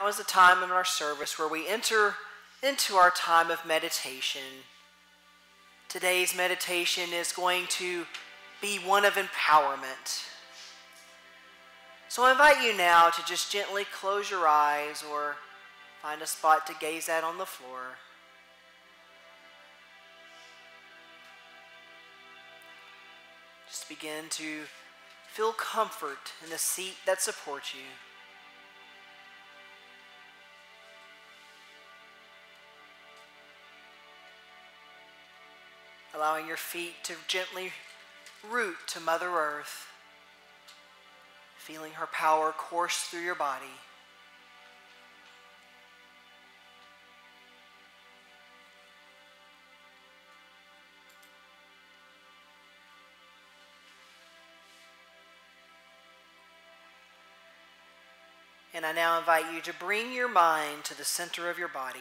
Now is the time in our service where we enter into our time of meditation. Today's meditation is going to be one of empowerment. So I invite you now to just gently close your eyes or find a spot to gaze at on the floor. Just begin to feel comfort in the seat that supports you. Allowing your feet to gently root to Mother Earth, feeling her power course through your body. And I now invite you to bring your mind to the center of your body,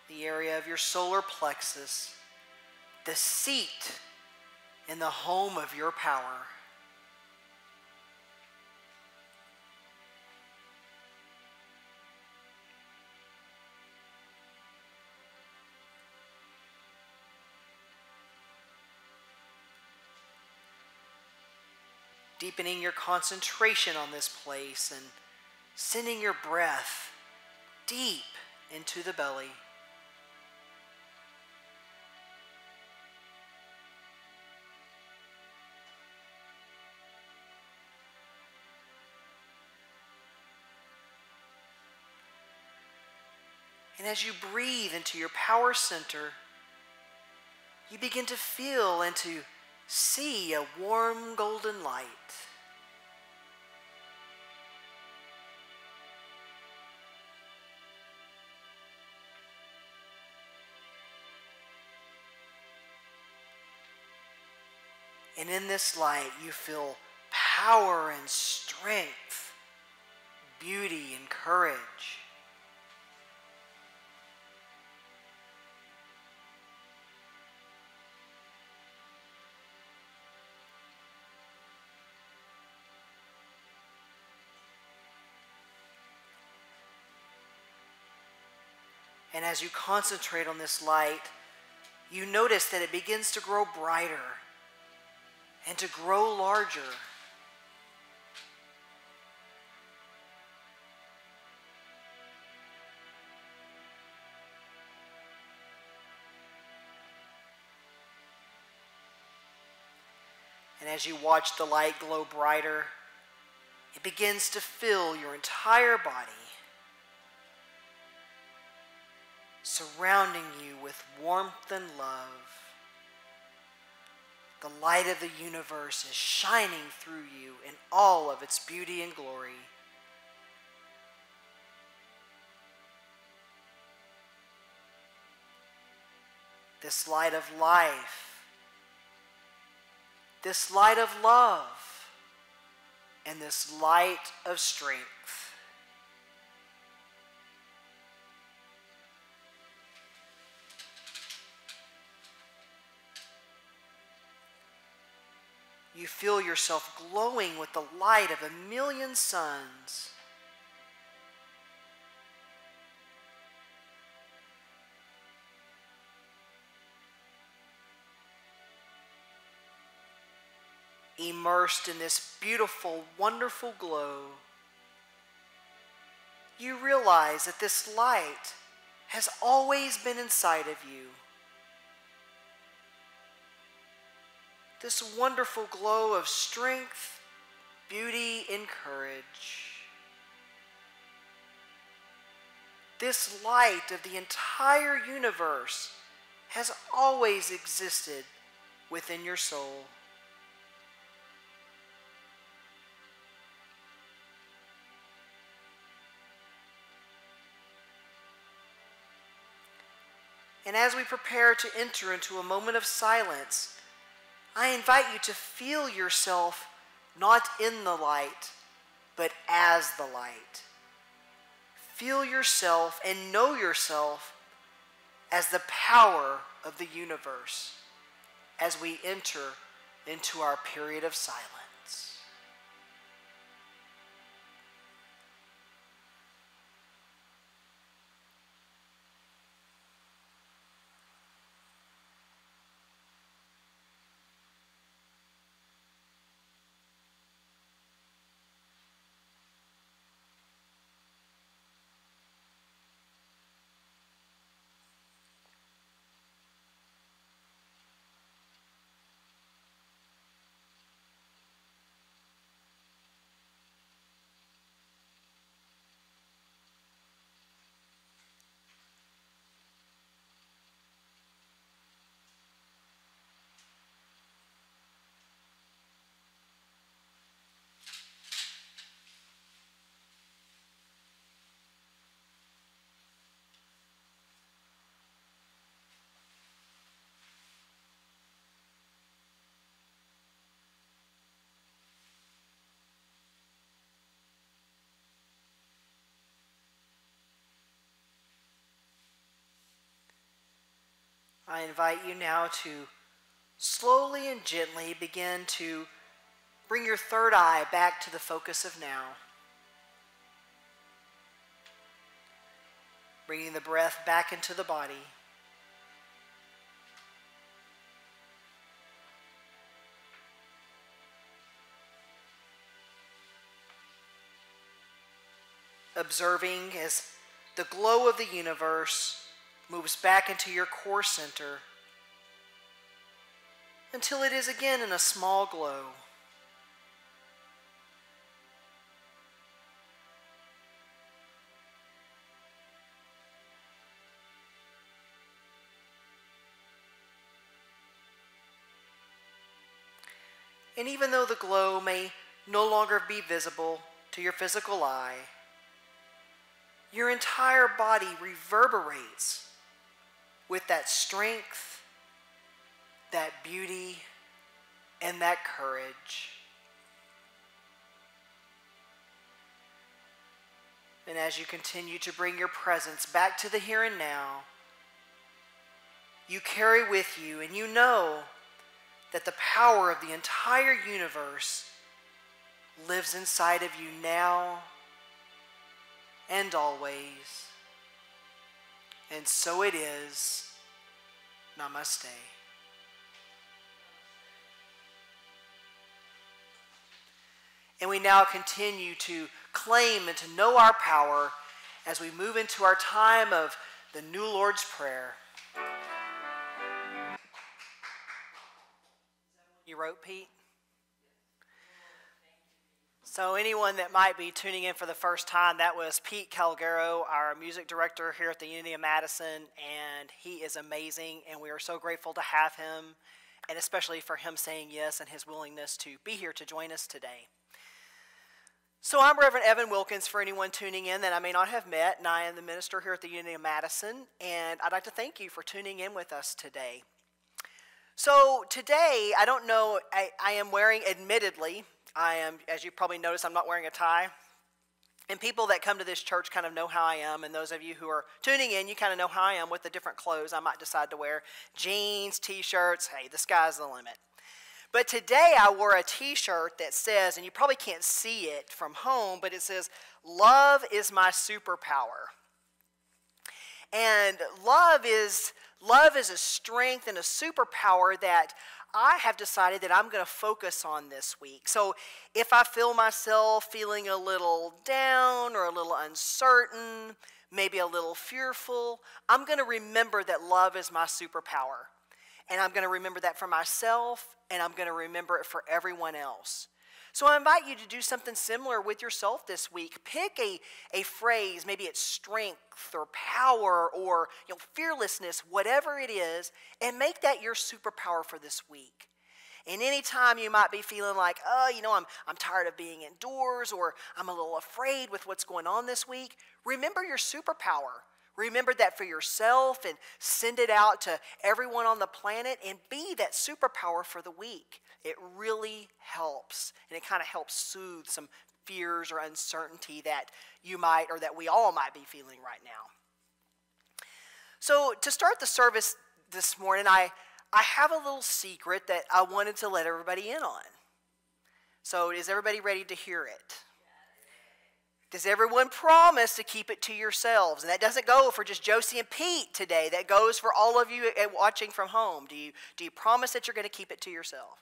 the area of your solar plexus, the seat in the home of your power. Deepening your concentration on this place and sending your breath deep into the belly. And as you breathe into your power center, you begin to feel and to see a warm golden light. And in this light, you feel power and strength, beauty and courage. And as you concentrate on this light, you notice that it begins to grow brighter and to grow larger. And as you watch the light glow brighter, it begins to fill your entire body, surrounding you with warmth and love. The light of the universe is shining through you in all of its beauty and glory. This light of life, this light of love, and this light of strength. You feel yourself glowing with the light of 1,000,000 suns. Immersed in this beautiful, wonderful glow, you realize that this light has always been inside of you. This wonderful glow of strength, beauty, and courage. This light of the entire universe has always existed within your soul. And as we prepare to enter into a moment of silence, I invite you to feel yourself not in the light, but as the light. Feel yourself and know yourself as the power of the universe as we enter into our period of silence. I invite you now to slowly and gently begin to bring your third eye back to the focus of now. Bringing the breath back into the body. Observing as the glow of the universe moves back into your core center until it is again in a small glow. And even though the glow may no longer be visible to your physical eye, your entire body reverberates with that strength, that beauty, and that courage. And as you continue to bring your presence back to the here and now, you carry with you and you know that the power of the entire universe lives inside of you now and always. And so it is. Namaste. And we now continue to claim and to know our power as we move into our time of the New Lord's Prayer. You wrote, Pete? So anyone that might be tuning in for the first time, that was Pete Calgaro, our music director here at the Unity of Madison, and he is amazing, and we are so grateful to have him, and especially for him saying yes and his willingness to be here to join us today. So I'm Reverend Evin Wilkins, for anyone tuning in that I may not have met, and I am the minister here at the Unity of Madison, and I'd like to thank you for tuning in with us today. So today, I don't know, I am wearing, admittedly, as you probably noticed, I'm not wearing a tie. And people that come to this church kind of know how I am, and those of you who are tuning in, you kind of know how I am with the different clothes I might decide to wear. Jeans, t-shirts, hey, the sky's the limit. But today I wore a t-shirt that says, and you probably can't see it from home, but it says, "Love is my superpower." And love is a strength and a superpower that I have decided that I'm going to focus on this week. So if I feel myself feeling a little down or a little uncertain, maybe a little fearful, I'm going to remember that love is my superpower. And I'm going to remember that for myself, and I'm going to remember it for everyone else. So I invite you to do something similar with yourself this week. Pick a phrase, maybe it's strength or power or fearlessness, whatever it is, and make that your superpower for this week. And anytime you might be feeling like, I'm tired of being indoors, or I'm a little afraid with what's going on this week, remember your superpower. Remember that for yourself and send it out to everyone on the planet and be that superpower for the week. It really helps, and it kind of helps soothe some fears or uncertainty that you might, or that we all might be feeling right now. So to start the service this morning, I have a little secret that I wanted to let everybody in on. So is everybody ready to hear it? Does everyone promise to keep it to yourselves? And that doesn't go for just Josie and Pete today. That goes for all of you watching from home. Do you promise that you're going to keep it to yourself?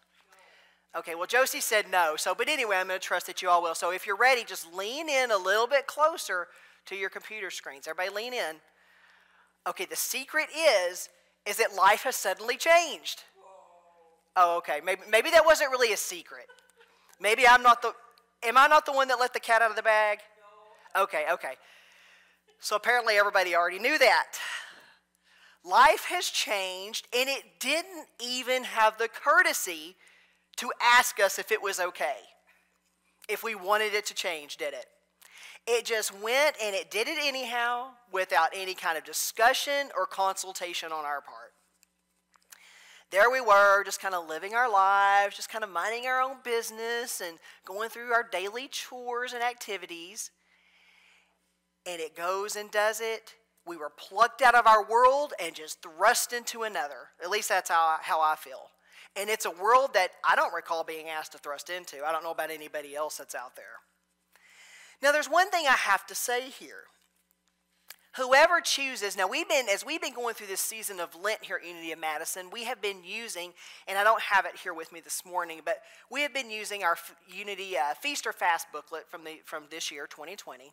Okay, well, Josie said no. But anyway, I'm going to trust that you all will. So if you're ready, just lean in a little bit closer to your computer screens. Everybody lean in. Okay, the secret is that life has suddenly changed. Oh, okay. Maybe that wasn't really a secret. Maybe am I not the one that let the cat out of the bag? Okay. So apparently everybody already knew that. Life has changed, and it didn't even have the courtesy to ask us if it was okay, if we wanted it to change, did it? It just went and it did it anyhow without any kind of discussion or consultation on our part. There we were, just kind of living our lives, just kind of minding our own business and going through our daily chores and activities. And it goes and does it We were plucked out of our world and just thrust into another. At least that's how I feel. And it's a world that I don't recall being asked to thrust into. I don't know about anybody else that's out there. Now, there's one thing I have to say here. Whoever chooses, now as we've been going through this season of Lent here at Unity of Madison, we have been using, and I don't have it here with me this morning, but we have been using our Unity Feast or Fast booklet from this year, 2020.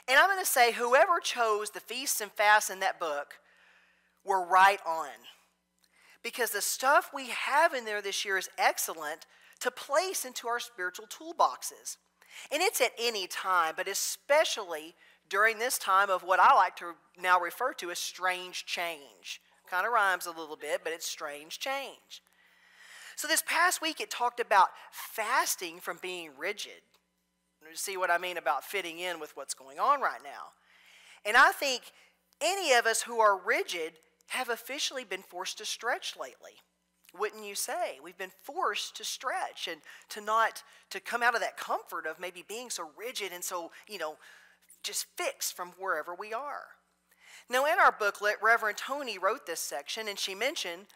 And I'm going to say whoever chose the feasts and fasts in that book were right on. Because the stuff we have in there this year is excellent to place into our spiritual toolboxes. And it's at any time, but especially during this time of what I like to now refer to as strange change. Kind of rhymes a little bit, but it's strange change. So this past week it talked about fasting from being rigid. See what I mean about fitting in with what's going on right now. And I think any of us who are rigid have officially been forced to stretch lately. Wouldn't you say? We've been forced to stretch and to come out of that comfort of maybe being so rigid and so, just fixed from wherever we are. Now in our booklet, Reverend Tony wrote this section, and she mentioned,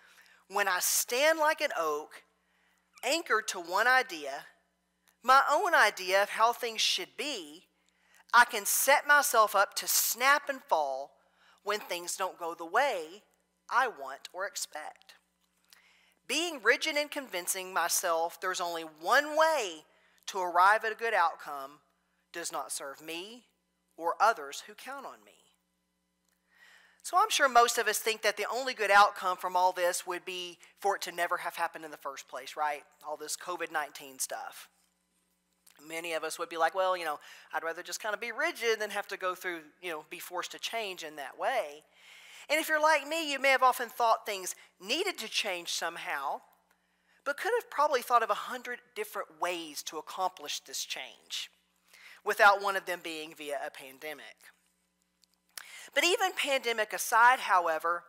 when I stand like an oak, anchored to one idea, my own idea of how things should be, I can set myself up to snap and fall when things don't go the way I want or expect. Being rigid and convincing myself there's only one way to arrive at a good outcome does not serve me or others who count on me. So I'm sure most of us think that the only good outcome from all this would be for it to never have happened in the first place, right? All this COVID-19 stuff. Many of us would be like, well, I'd rather just kind of be rigid than have to go through, be forced to change in that way. And if you're like me, you may have often thought things needed to change somehow, but could have probably thought of 100 different ways to accomplish this change, without one of them being via a pandemic. But even pandemic aside, however,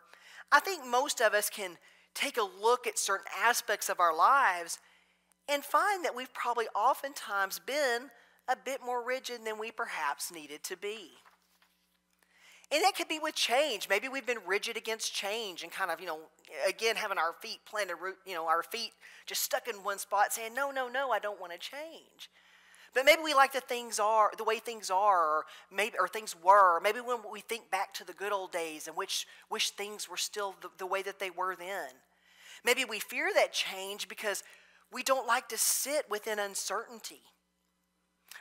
I think most of us can take a look at certain aspects of our lives and find that we've probably oftentimes been a bit more rigid than we perhaps needed to be. And that could be with change. Maybe we've been rigid against change and kind of, again, having our feet planted, our feet just stuck in one spot saying, no, I don't want to change. But maybe we like the way things are, or things were. Maybe when we think back to the good old days and wish things were still the way that they were then. Maybe we fear that change because we don't like to sit within uncertainty.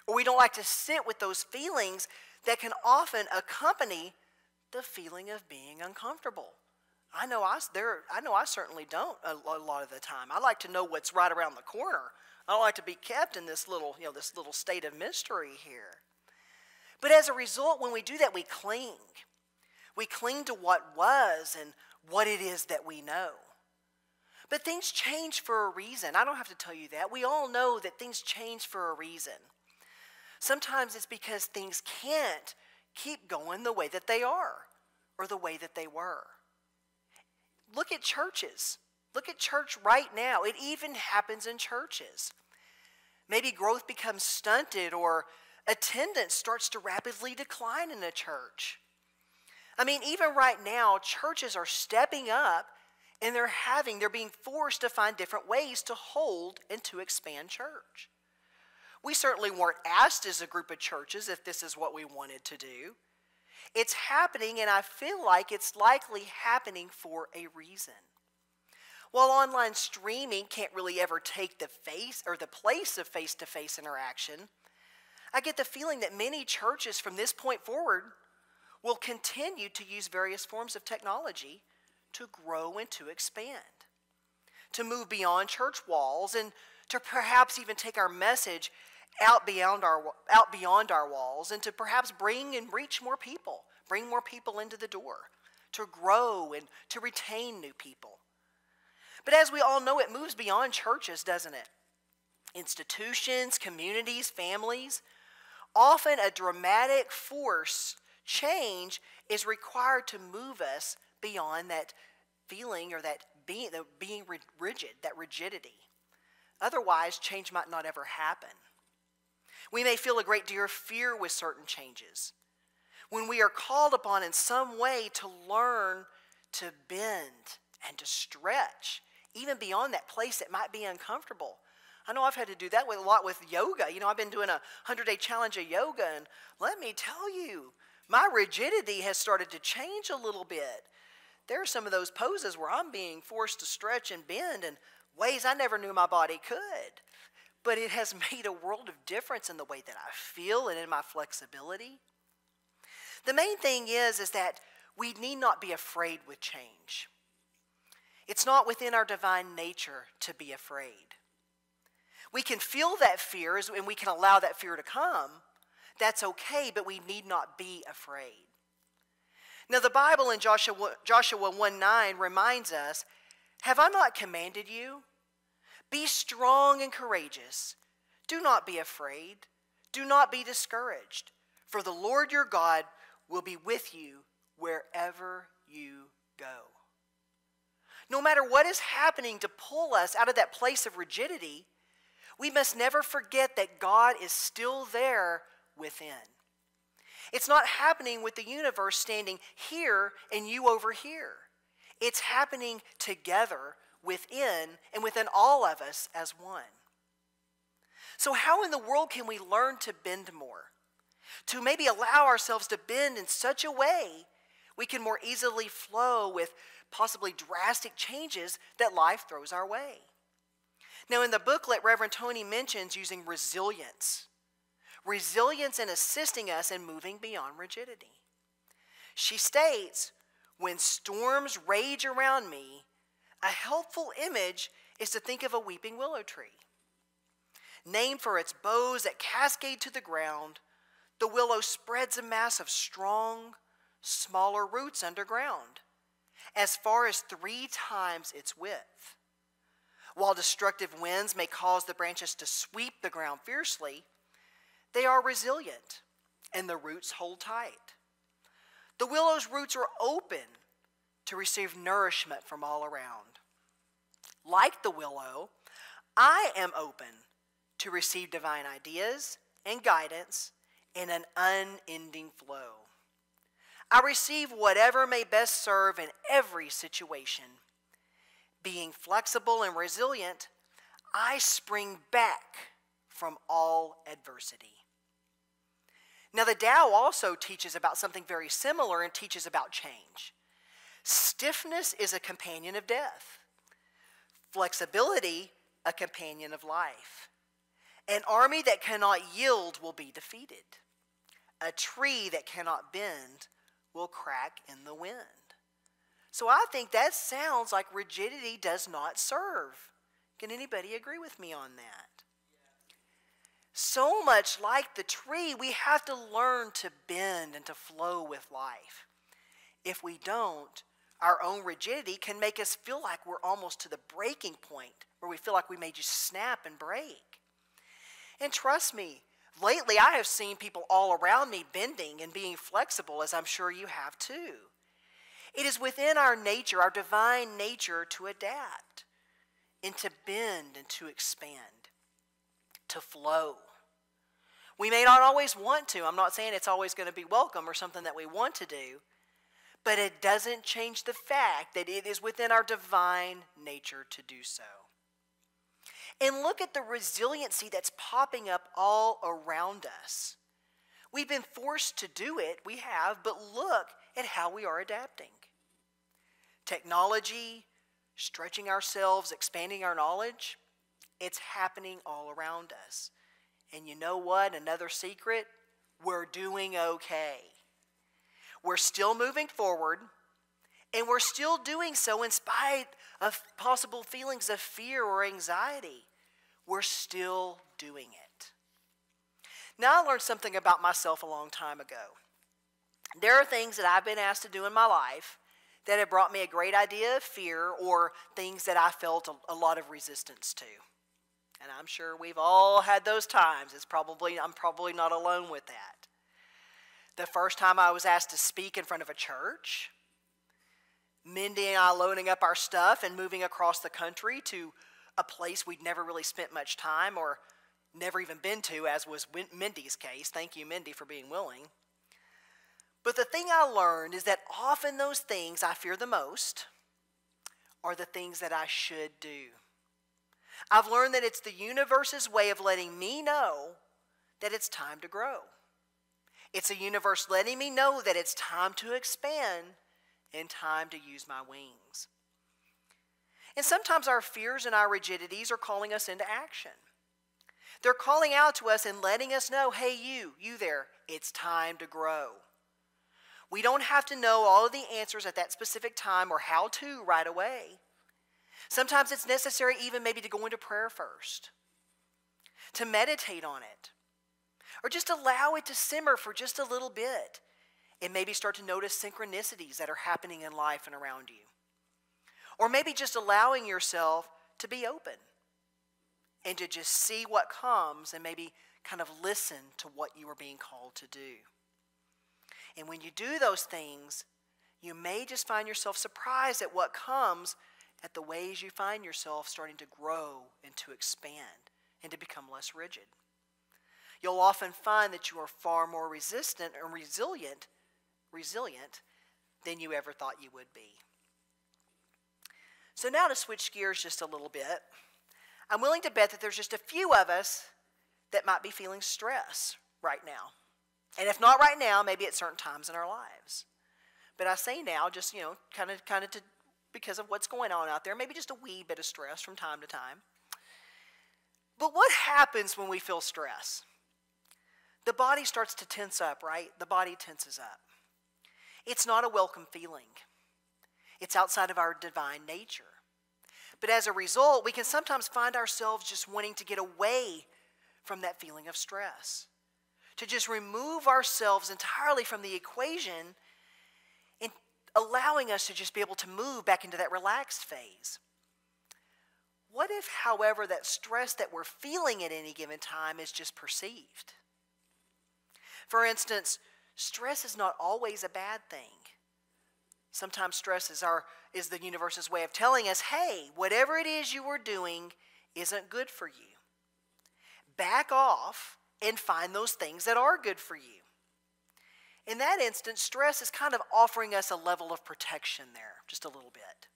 Or we don't like to sit with those feelings that can often accompany the feeling of being uncomfortable. I know I certainly don't a lot of the time. I like to know what's right around the corner. I don't like to be kept in this little state of mystery here. But as a result, when we do that, we cling. We cling to what was and what it is that we know. But things change for a reason. I don't have to tell you that. We all know that things change for a reason. Sometimes it's because things can't keep going the way that they are or the way that they were. Look at churches. Look at church right now. It even happens in churches. Maybe growth becomes stunted or attendance starts to rapidly decline in a church. I mean, even right now, churches are stepping up and they're being forced to find different ways to hold and to expand church. We certainly weren't asked as a group of churches if this is what we wanted to do. It's happening, and I feel like it's likely happening for a reason. While online streaming can't really ever take the place of face-to-face interaction, I get the feeling that many churches from this point forward will continue to use various forms of technology to grow and to expand, to move beyond church walls, and to perhaps even take our message out beyond our walls, and to perhaps bring and reach more people, bring more people into the door, to grow and to retain new people. But as we all know, it moves beyond churches, doesn't it? Institutions, communities, families. Often a dramatic force change is required to move us beyond that feeling or that being rigid, that rigidity. Otherwise, change might not ever happen. We may feel a great deal of fear with certain changes. when we are called upon in some way to learn to bend and to stretch, even beyond that place that might be uncomfortable. I know I've had to do that a lot with yoga. You know, I've been doing a 100-day challenge of yoga, and let me tell you, my rigidity has started to change a little bit. There are some of those poses where I'm being forced to stretch and bend in ways I never knew my body could. But it has made a world of difference in the way that I feel and in my flexibility. The main thing is that we need not be afraid with change. It's not within our divine nature to be afraid. We can feel that fear and we can allow that fear to come. That's okay, but we need not be afraid. Now the Bible in Joshua 1:9 reminds us, "Have I not commanded you? Be strong and courageous. Do not be afraid. Do not be discouraged. For the Lord your God will be with you wherever you go." No matter what is happening to pull us out of that place of rigidity, we must never forget that God is still there within. It's not happening with the universe standing here and you over here. It's happening together within and within all of us as one. So how in the world can we learn to bend more? To maybe allow ourselves to bend in such a way we can more easily flow with possibly drastic changes that life throws our way. Now in the booklet, Reverend Tony mentions using resilience. Resilience in assisting us in moving beyond rigidity. She states, "When storms rage around me, a helpful image is to think of a weeping willow tree. Named for its boughs that cascade to the ground, the willow spreads a mass of strong, smaller roots underground, as far as 3 times its width. While destructive winds may cause the branches to sweep the ground fiercely, they are resilient and the roots hold tight. The willow's roots are open to receive nourishment from all around. Like the willow, I am open to receive divine ideas and guidance in an unending flow. I receive whatever may best serve in every situation. Being flexible and resilient, I spring back from all adversity." Now the Tao also teaches about something very similar and teaches about change. Stiffness is a companion of death. Flexibility, a companion of life. An army that cannot yield will be defeated. A tree that cannot bend will crack in the wind. So I think that sounds like rigidity does not serve. Can anybody agree with me on that? So much like the tree, we have to learn to bend and to flow with life. If we don't, our own rigidity can make us feel like we're almost to the breaking point, where we feel like we may just snap and break. And trust me, lately I have seen people all around me bending and being flexible, as I'm sure you have too. It is within our nature, our divine nature, to adapt and to bend and to expand, to flow. We may not always want to. I'm not saying it's always going to be welcome or something that we want to do, but it doesn't change the fact that it is within our divine nature to do so. And look at the resiliency that's popping up all around us. We've been forced to do it, we have, but look at how we are adapting. Technology, stretching ourselves, expanding our knowledge, it's happening all around us. And you know what? Another secret? We're doing okay. We're still moving forward, and we're still doing so in spite of possible feelings of fear or anxiety. We're still doing it. Now, I learned something about myself a long time ago. There are things that I've been asked to do in my life that have brought me a great idea of fear, or things that I felt a lot of resistance to. And I'm sure we've all had those times. I'm probably not alone with that. The first time I was asked to speak in front of a church, Mindy and I loading up our stuff and moving across the country to a place we'd never really spent much time or never even been to, as was Mindy's case. Thank you, Mindy, for being willing. But the thing I learned is that often those things I fear the most are the things that I should do. I've learned that it's the universe's way of letting me know that it's time to grow. It's a universe letting me know that it's time to expand and time to use my wings. And sometimes our fears and our rigidities are calling us into action. They're calling out to us and letting us know, hey, you there, it's time to grow. We don't have to know all of the answers at that specific time or how to right away. Sometimes it's necessary even maybe to go into prayer first, to meditate on it, or just allow it to simmer for just a little bit and maybe start to notice synchronicities that are happening in life and around you. Or maybe just allowing yourself to be open and to just see what comes and maybe kind of listen to what you are being called to do. And when you do those things, you may just find yourself surprised at what comes, at the ways you find yourself starting to grow and to expand and to become less rigid. You'll often find that you are far more resistant and resilient than you ever thought you would be. So now to switch gears just a little bit, I'm willing to bet that there's just a few of us that might be feeling stress right now. And if not right now, maybe at certain times in our lives. But I say now, just, kind of because of what's going on out there, maybe just a wee bit of stress from time to time. But what happens when we feel stress? The body starts to tense up, right? The body tenses up. It's not a welcome feeling. It's outside of our divine nature. But as a result, we can sometimes find ourselves just wanting to get away from that feeling of stress, to just remove ourselves entirely from the equation and allowing us to just be able to move back into that relaxed phase. What if, however, that stress that we're feeling at any given time is just perceived? For instance, stress is not always a bad thing. Sometimes stress is the universe's way of telling us, hey, whatever it is you are doing isn't good for you. Back off and find those things that are good for you. In that instance, stress is kind of offering us a level of protection there, just a little bit.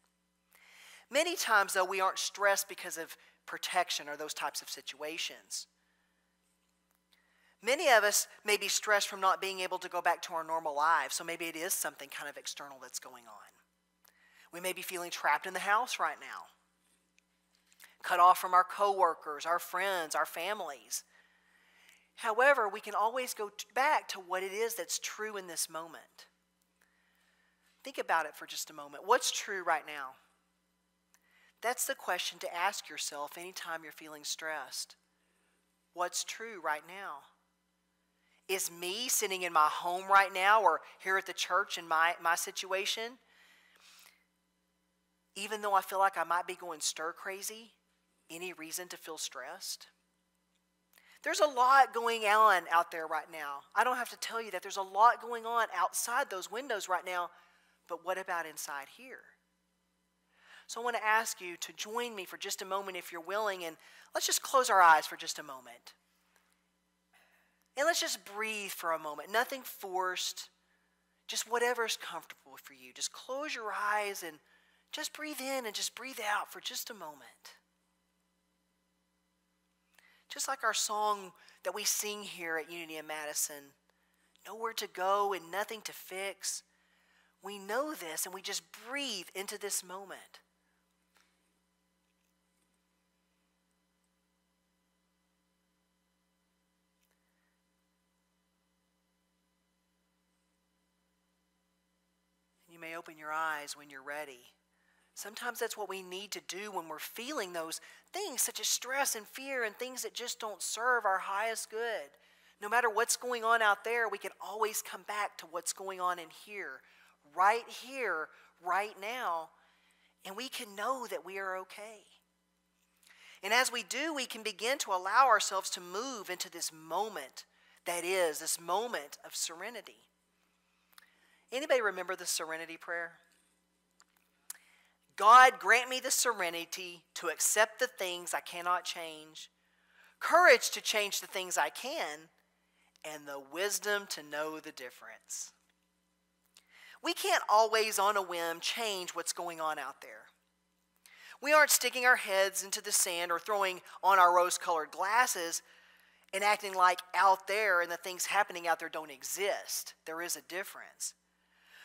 Many times, though, we aren't stressed because of protection or those types of situations. Many of us may be stressed from not being able to go back to our normal lives, so maybe it is something kind of external that's going on. We may be feeling trapped in the house right now, cut off from our coworkers, our friends, our families. However, we can always go back to what it is that's true in this moment. Think about it for just a moment. What's true right now? That's the question to ask yourself anytime you're feeling stressed. What's true right now? Is me sitting in my home right now or here at the church in my situation, even though I feel like I might be going stir crazy, any reason to feel stressed? There's a lot going on out there right now. I don't have to tell you that there's a lot going on outside those windows right now, but what about inside here? So I want to ask you to join me for just a moment if you're willing, and let's just close our eyes for just a moment. And let's just breathe for a moment. Nothing forced, just whatever is comfortable for you. Just close your eyes and just breathe in and just breathe out for just a moment. Just like our song that we sing here at Unity in Madison, nowhere to go and nothing to fix. We know this and we just breathe into this moment. You may open your eyes when you're ready. Sometimes that's what we need to do when we're feeling those things such as stress and fear and things that just don't serve our highest good. No matter what's going on out there, we can always come back to what's going on in here, right now, and we can know that we are okay. And as we do, we can begin to allow ourselves to move into this moment that is, this moment of serenity. Anybody remember the serenity prayer? God, grant me the serenity to accept the things I cannot change, courage to change the things I can, and the wisdom to know the difference. We can't always on a whim change what's going on out there. We aren't sticking our heads into the sand or throwing on our rose-colored glasses and acting like out there and the things happening out there don't exist. There is a difference.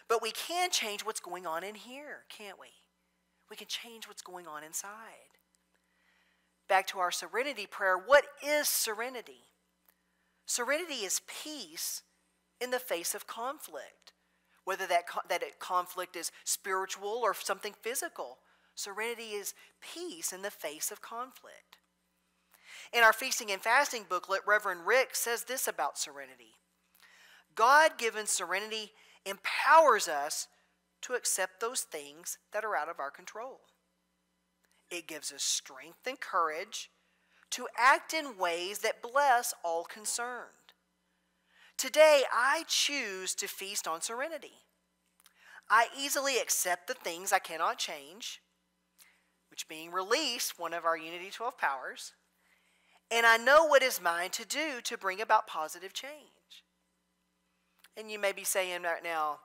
But we can change what's going on in here, can't we? We can change what's going on inside. Back to our serenity prayer. What is serenity? Serenity is peace in the face of conflict. Whether that conflict is spiritual or something physical. Serenity is peace in the face of conflict. In our Feasting and Fasting booklet, Reverend Rick says this about serenity. God-given serenity empowers us to accept those things that are out of our control. It gives us strength and courage to act in ways that bless all concerned. Today, I choose to feast on serenity. I easily accept the things I cannot change, which being release, one of our Unity 12 powers, and I know what is mine to do to bring about positive change. And you may be saying right now,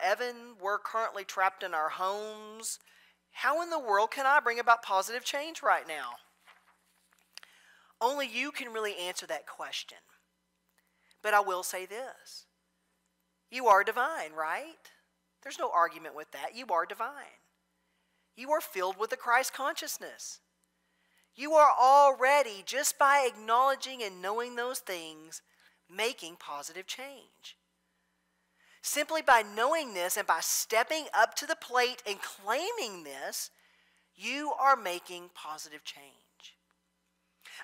Evan, we're currently trapped in our homes. How in the world can I bring about positive change right now? Only you can really answer that question. But I will say this. You are divine, right? There's no argument with that. You are divine. You are filled with the Christ consciousness. You are already, just by acknowledging and knowing those things, making positive change. Simply by knowing this and by stepping up to the plate and claiming this, you are making positive change.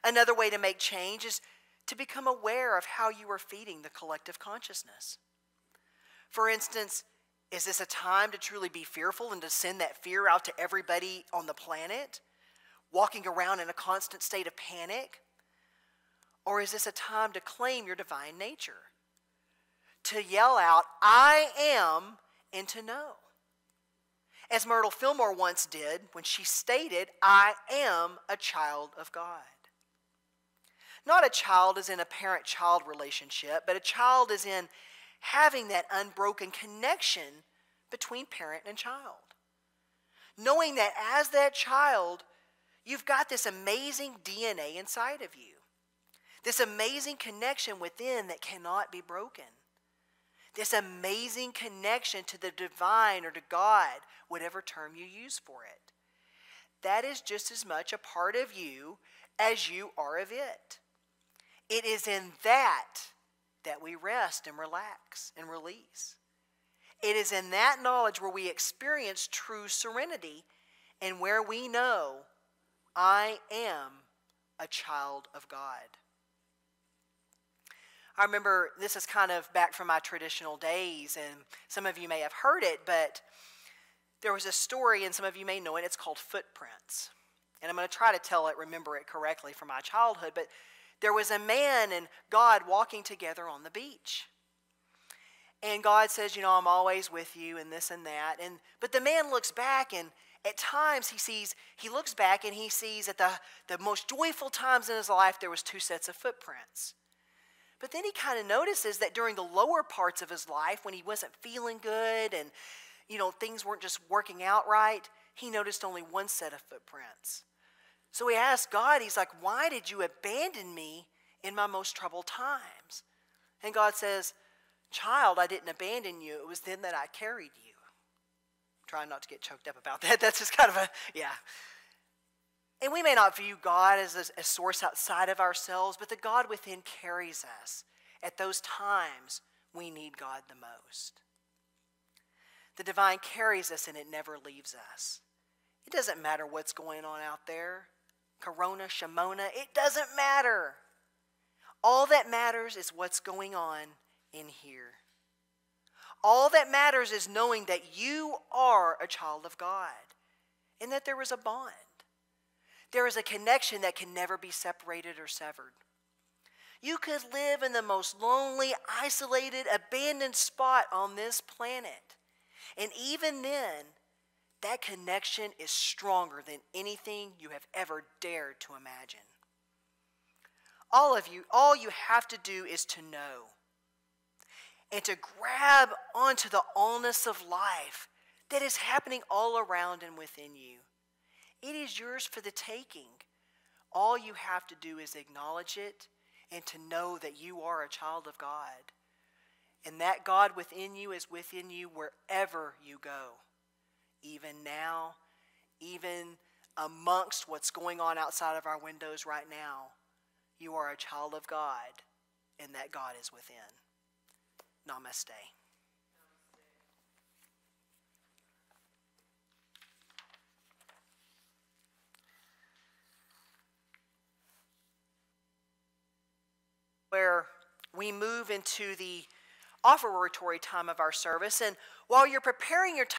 Another way to make change is to become aware of how you are feeding the collective consciousness. For instance, is this a time to truly be fearful and to send that fear out to everybody on the planet, walking around in a constant state of panic? Or is this a time to claim your divine nature? To yell out, I am, and to know. As Myrtle Fillmore once did when she stated, I am a child of God. Not a child as in a parent-child relationship, but a child as in having that unbroken connection between parent and child. Knowing that as that child, you've got this amazing DNA inside of you. This amazing connection within that cannot be broken. This amazing connection to the divine or to God, whatever term you use for it. That is just as much a part of you as you are of it. It is in that we rest and relax and release. It is in that knowledge where we experience true serenity and where we know, I am a child of God. I remember, this is kind of back from my traditional days, and some of you may have heard it, but there was a story, and some of you may know it, it's called Footprints. And I'm going to try to remember it correctly from my childhood, but there was a man and God walking together on the beach. And God says, I'm always with you and this and that. But the man looks back, and at times he looks back and he sees at the most joyful times in his life there was 2 sets of footprints. But then he kind of notices that during the lower parts of his life, when he wasn't feeling good and things weren't just working out right, he noticed only 1 set of footprints. So he asked God, he's like, why did you abandon me in my most troubled times? And God says, child, I didn't abandon you. It was then that I carried you. I'm trying not to get choked up about that. That's just kind of yeah. And we may not view God as a source outside of ourselves, but the God within carries us at those times we need God the most. The divine carries us and it never leaves us. It doesn't matter what's going on out there. Corona, Shimona, it doesn't matter. All that matters is what's going on in here. All that matters is knowing that you are a child of God and that there is a bond. There is a connection that can never be separated or severed. You could live in the most lonely, isolated, abandoned spot on this planet. And even then, that connection is stronger than anything you have ever dared to imagine. All you have to do is to know. and to grab onto the allness of life that is happening all around and within you. It is yours for the taking. All you have to do is acknowledge it and to know that you are a child of God. And that God within you is within you wherever you go. Even now, even amongst what's going on outside of our windows right now, you are a child of God, and that God is within. Namaste. Where we move into the offertory time of our service, and while you're preparing your time